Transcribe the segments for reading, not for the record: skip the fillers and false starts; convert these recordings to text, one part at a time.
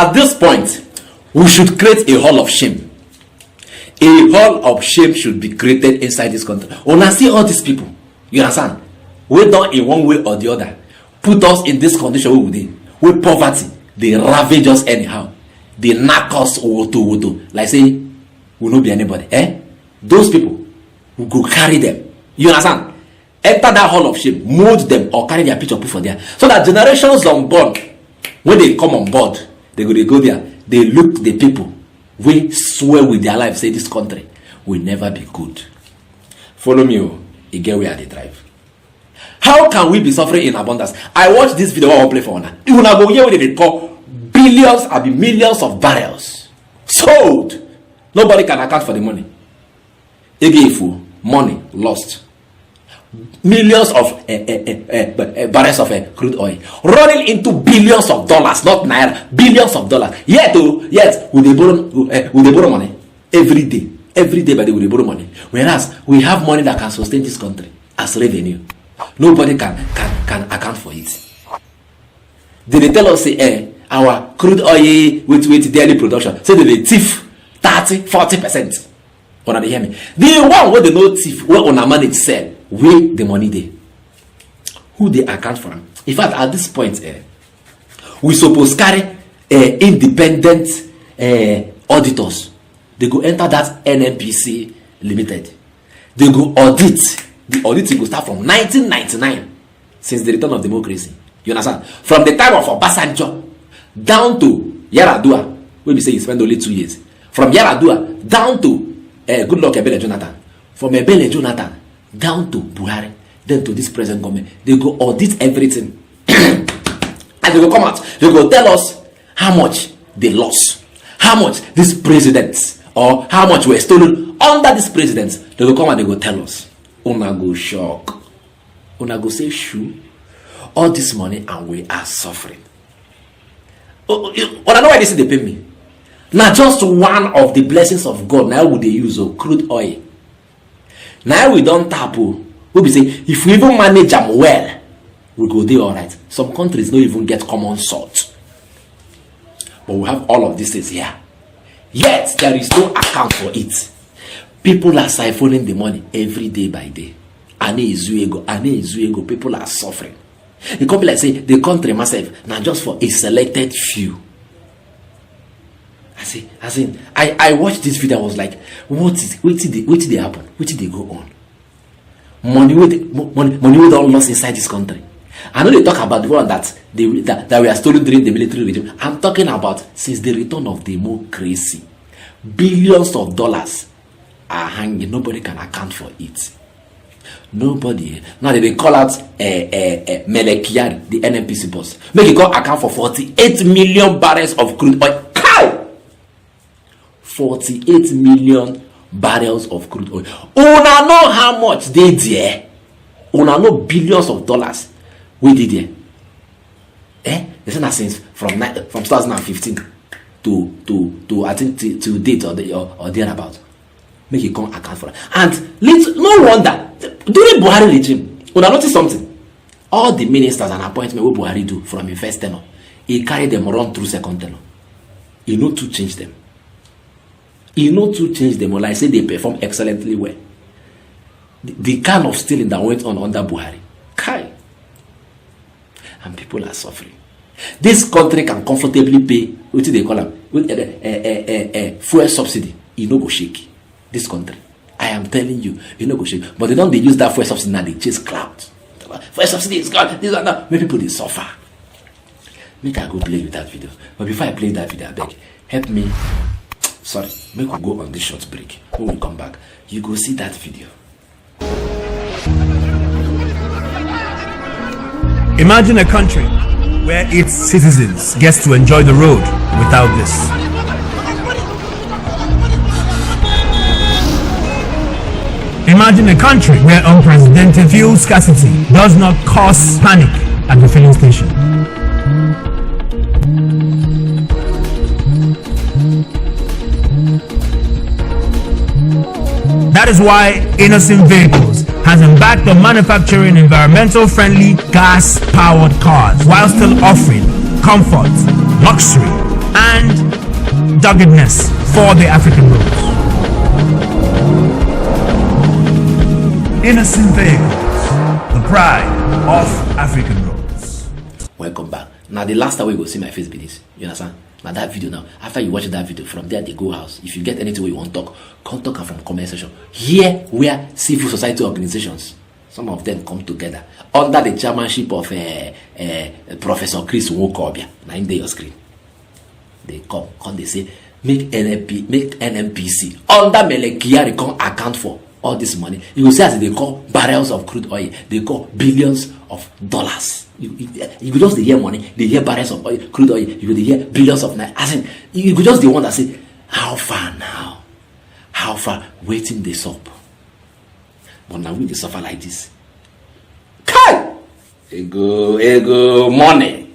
At this point, we should create a hall of shame. A hall of shame should be created inside this country. When I see all these people, you understand? We don't in one way or the other put us in this condition with poverty. They ravage us anyhow. They knock us woto. Like say, we will not be anybody. Those people who go carry them. You understand? Enter that hall of shame, mold them or carry their picture put for there. So that generations unborn, when they come on board, they go there. They look the people. We swear with their life, say this country will never be good. Follow me, again where they drive. How can we be suffering in abundance? I watched this video I will play for now. You will go here where they call billions and millions of barrels sold. Nobody can account for the money. Again, money lost. Millions of barrels of crude oil running into billions of dollars, not naira, billions of dollars. Yet will they borrow money every day by the way they borrow money. Whereas we have money that can sustain this country as revenue. Nobody can account for it. They tell us say our crude oil with daily production say they thief 30-40%. Una dey hear me? The one where they no thief, where una manage sell, where the money dey. Who they account for? In fact, at this point, we suppose carry independent auditors. They go enter that NNPC limited. They go audit. The audit will start from 1999, since the return of democracy. You understand? From the time of Obasanjo down to Yaradua, where we say he spent only 2 years. From Yaradua down to good luck Ebele Jonathan. From Ebele Jonathan down to Buhari, then to this present government, they go audit everything. And they go come out, they go tell us how much they lost, how much these presidents, or how much were stolen under these presidents. They go come and they go tell us. Una go shock. Una go say, shoo, all this money and we are suffering. Oh, I know why they pay me. Now just one of the blessings of God. Now would they use crude oil. Now we don't tap. We be say if we even manage them well, we go there all right. Some countries don't even get common salt, but we have all of these things here. Yet there is no account for it. People are siphoning the money every day by day. People are suffering. It could be like say the country myself now just for a selected few. I watched this video. I was like, what did they happen? What did they go on? Money with all lost inside this country. I know they talk about the one that we are stolen during the military regime. I'm talking about since the return of democracy. Billions of dollars are hanging. Nobody can account for it. Nobody. Now they call out Melekian, the NNPC boss. Make it call account for 48 million barrels of crude oil. 48 million barrels of crude oil. Una know how much they there. Una know billions of dollars we did there. They say that since from 2015 to I think to date or thereabout. Make it come account for it. And no wonder during Buhari regime, una notice something. All the ministers and appointment what Buhari do from his first tenure, he carry them run through second tenure. He know to change them. Like I say, they perform excellently well. The kind of stealing that went on under Buhari, and people are suffering. This country can comfortably pay what they call them with fuel subsidy. You no go shake this country. I am telling you, you no go shake. But they don't use that fuel subsidy now. They chase clouds. Fuel subsidy is gone. This and that. Many people they suffer. Make I go play with that video. But before I play that video, I beg, help me. Sorry, make we go on this short break. When we come back, you go see that video. Imagine a country where its citizens get to enjoy the road without this. Imagine a country where unprecedented fuel scarcity does not cause panic at the filling station. That is why Innocent Vehicles has embarked on manufacturing environmental-friendly gas-powered cars while still offering comfort, luxury, and doggedness for the African roads. Innocent vehicles, the pride of African roads. Welcome back. Now the last time we go see my face be this. You understand? Now that video now, after you watch that video, from there they go house. If you get anything you want to talk, come talk from comment section. Here where civil society organizations, some of them come together under the chairmanship of Professor Chris Wokobia. Now in your screen. They come they say make NNPC under Melekiari come account for all this money. You will see as they call barrels of crude oil, they call billions of dollars. You could just hear money, they hear barrels of oil, crude oil, you could hear billions of naira. As in, you could just the one that say, how far now? How far? Waiting this up. But now we suffer like this. Kai! Ego, money.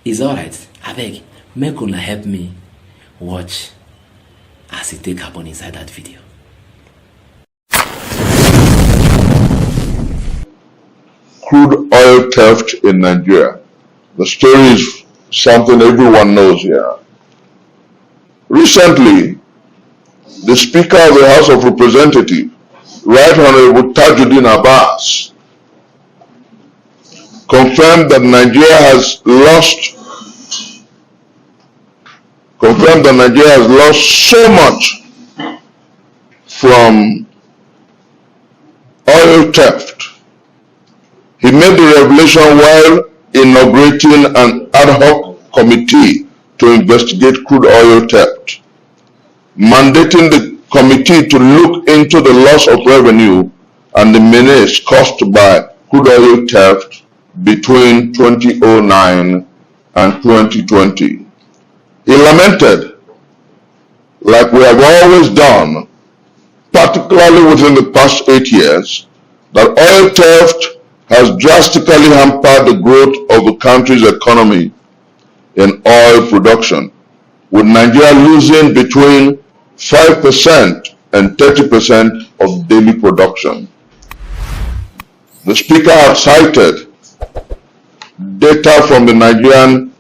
It's alright. I beg, make una help me watch as it take happen inside that video. Crude oil theft in Nigeria. The story is something everyone knows here. Recently, the Speaker of the House of Representatives, Right Honorable Tajuddin Abbas, confirmed that Nigeria has lost so much from oil theft. He made the revelation while inaugurating an ad hoc committee to investigate crude oil theft, mandating the committee to look into the loss of revenue and the menace caused by crude oil theft between 2009 and 2020. He lamented, like we have always done, particularly within the past 8 years, that oil theft has drastically hampered the growth of the country's economy in oil production, with Nigeria losing between 5% and 30% of daily production. The Speaker has cited data from the Nigerian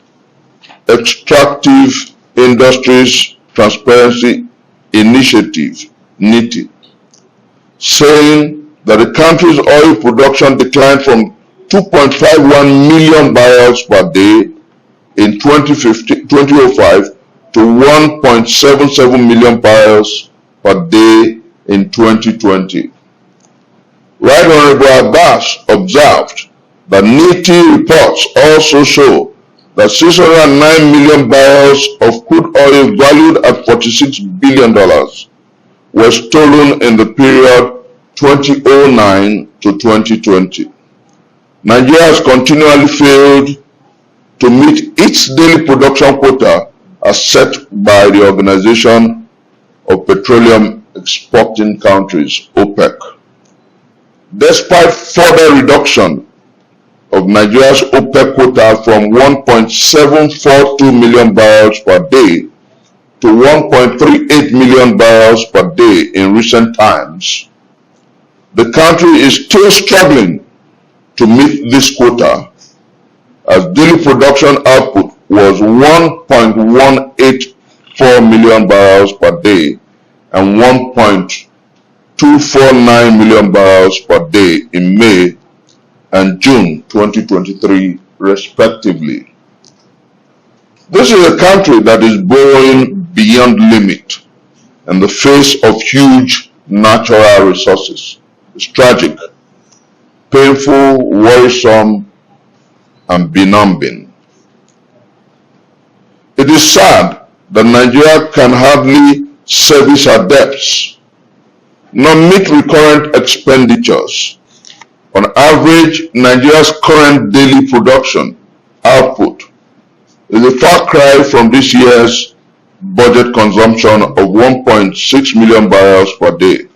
Extractive Industries Transparency Initiative, NITI, saying that the country's oil production declined from 2.51 million barrels per day in 2005 to 1.77 million barrels per day in 2020. Right Honorable Abbas observed that NITI reports also show that 609 million barrels of crude oil valued at $46 billion were stolen in the period 2009 to 2020. Nigeria has continually failed to meet its daily production quota as set by the Organization of Petroleum Exporting Countries, OPEC. Despite further reduction of Nigeria's OPEC quota from 1.742 million barrels per day to 1.38 million barrels per day in recent times, the country is still struggling to meet this quota, as daily production output was 1.184 million barrels per day and 1.249 million barrels per day in May and June 2023, respectively. This is a country that is borrowing beyond limit in the face of huge natural resources. It's tragic, painful, worrisome, and benumbing. It is sad that Nigeria can hardly service her debts, nor meet recurrent expenditures. On average, Nigeria's current daily production output is a far cry from this year's budget consumption of 1.6 million barrels per day.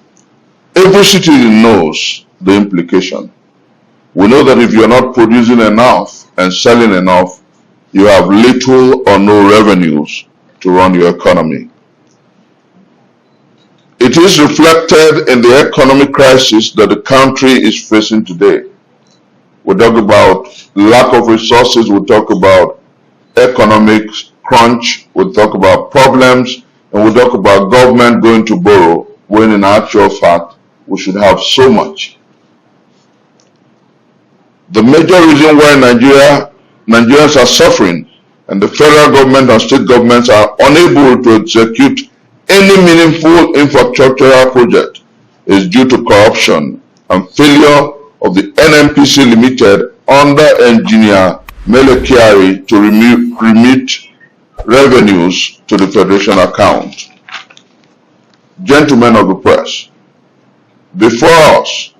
Every citizen knows the implication. We know that if you are not producing enough and selling enough, you have little or no revenues to run your economy. It is reflected in the economic crisis that the country is facing today. We talk about lack of resources, we talk about economic crunch, we'll talk about problems, and we'll talk about government going to borrow, when in actual fact, we should have so much. The major reason why Nigerians are suffering and the federal government and state governments are unable to execute any meaningful infrastructural project is due to corruption and failure of the NNPC Limited under engineer Mele Kyari to remit revenues to the Federation account. Gentlemen of the press, before us,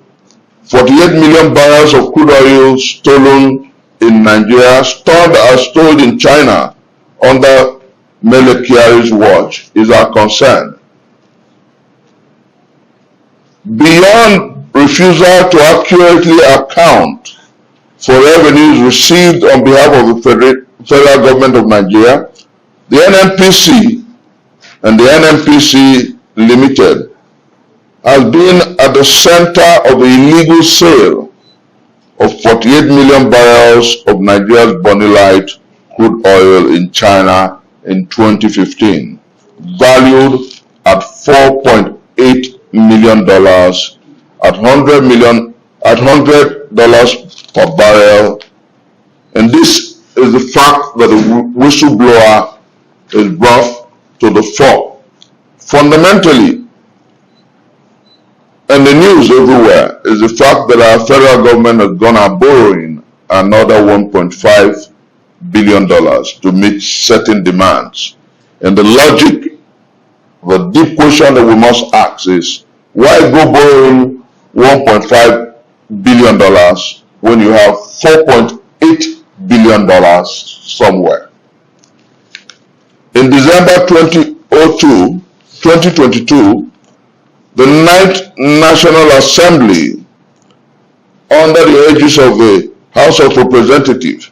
48 million barrels of crude oil stolen in Nigeria, stored as stored in China under Mele Kyari's watch is our concern. Beyond refusal to accurately account for revenues received on behalf of the federal government of Nigeria, the NNPC and the NNPC Limited has been at the center of the illegal sale of 48 million barrels of Nigeria's bonylite crude oil in China in 2015, valued at $4.8 million at $100 per barrel. And this is the fact that the whistleblower is brought to the fore. Fundamentally, and the news everywhere is the fact that our federal government has gone out borrowing another $1.5 billion to meet certain demands. And the logic, the deep question that we must ask is, why go borrowing $1.5 billion when you have $4.8 billion somewhere? In December 2022, the 9th National Assembly, under the aegis of the House of Representatives,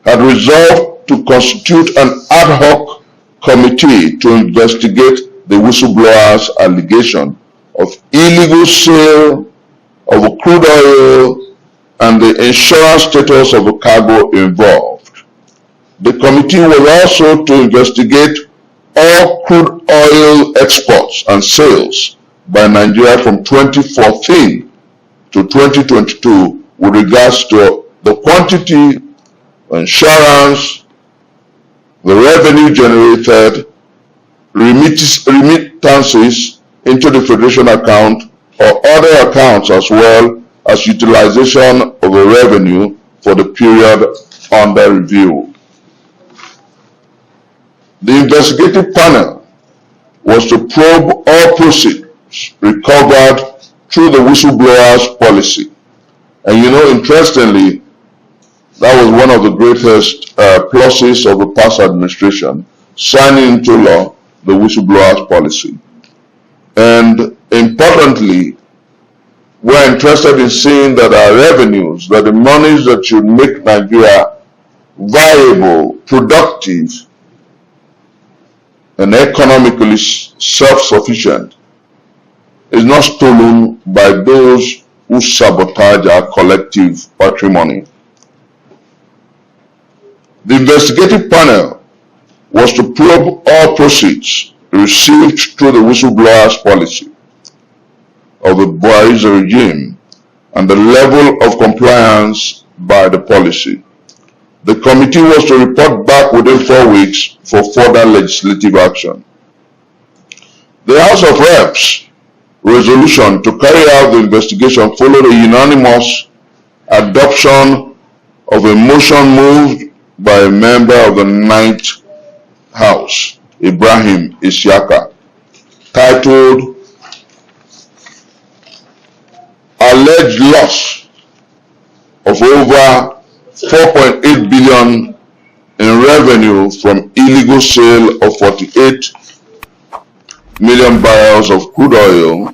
had resolved to constitute an ad hoc committee to investigate the whistleblower's allegation of illegal sale of crude oil and the insurance status of the cargo involved. The committee was also to investigate all crude oil exports and sales by Nigeria from 2014 to 2022 with regards to the quantity, insurance, the revenue generated, remittances into the Federation account or other accounts, as well as utilization of the revenue for the period under review. The investigative panel was to probe all proceeds recovered through the whistleblower's policy. And you know, interestingly, that was one of the greatest pluses of the past administration, signing into law the whistleblower's policy. And importantly, we're interested in seeing that our revenues, that the monies that should make Nigeria viable, productive, and economically self-sufficient, is not stolen by those who sabotage our collective patrimony. The investigative panel was to probe all proceeds received through the whistleblower's policy of the Buhari's regime and the level of compliance by the policy. The committee was to report back within 4 weeks for further legislative action. The House of Reps resolution to carry out the investigation followed a unanimous adoption of a motion moved by a member of the 9th House, Ibrahim Isiaka, titled Alleged Loss of over 4.8 billion in revenue from illegal sale of 48 million barrels of crude oil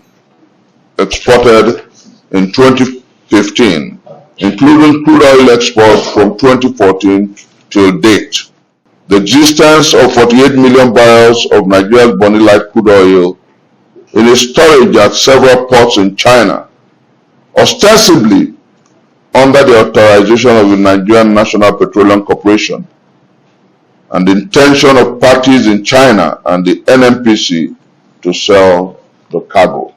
exported in 2015, including crude oil exports from 2014 till date. The existence of 48 million barrels of Nigeria's bonylite crude oil in a storage at several ports in China, ostensibly under the authorization of the Nigerian National Petroleum Corporation, and the intention of parties in China and the NNPC to sell the cargo.